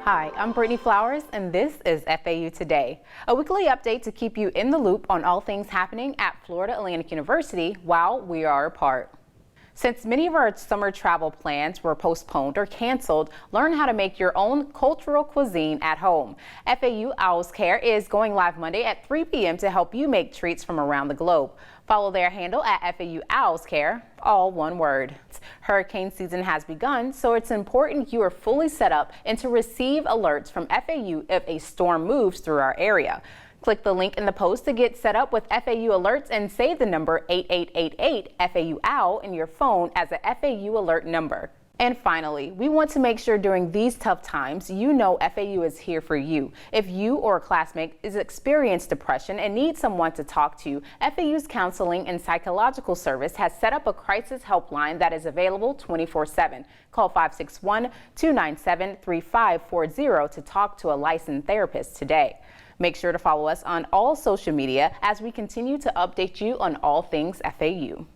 Hi, I'm Brittany Flowers, and this is FAU Today, a weekly update to keep you in the loop on all things happening at Florida Atlantic University while we are apart. Since many of our summer travel plans were postponed or canceled, learn how to make your own cultural cuisine at home. FAU Owls Care is going live Monday at 3 p.m. to help you make treats from around the globe. Follow their handle at FAU Owls Care, all one word. Hurricane season has begun, so it's important you are fully set up and to receive alerts from FAU if a storm moves through our area. Click the link in the post to get set up with FAU Alerts and save the number 8888 FAU Owl in your phone as a FAU Alert number. And finally, we want to make sure during these tough times you know FAU is here for you. If you or a classmate is experiencing depression and needs someone to talk to, FAU's Counseling and Psychological Service has set up a crisis helpline that is available 24/7. Call 561-297-3540 to talk to a licensed therapist today. Make sure to follow us on all social media as we continue to update you on all things FAU.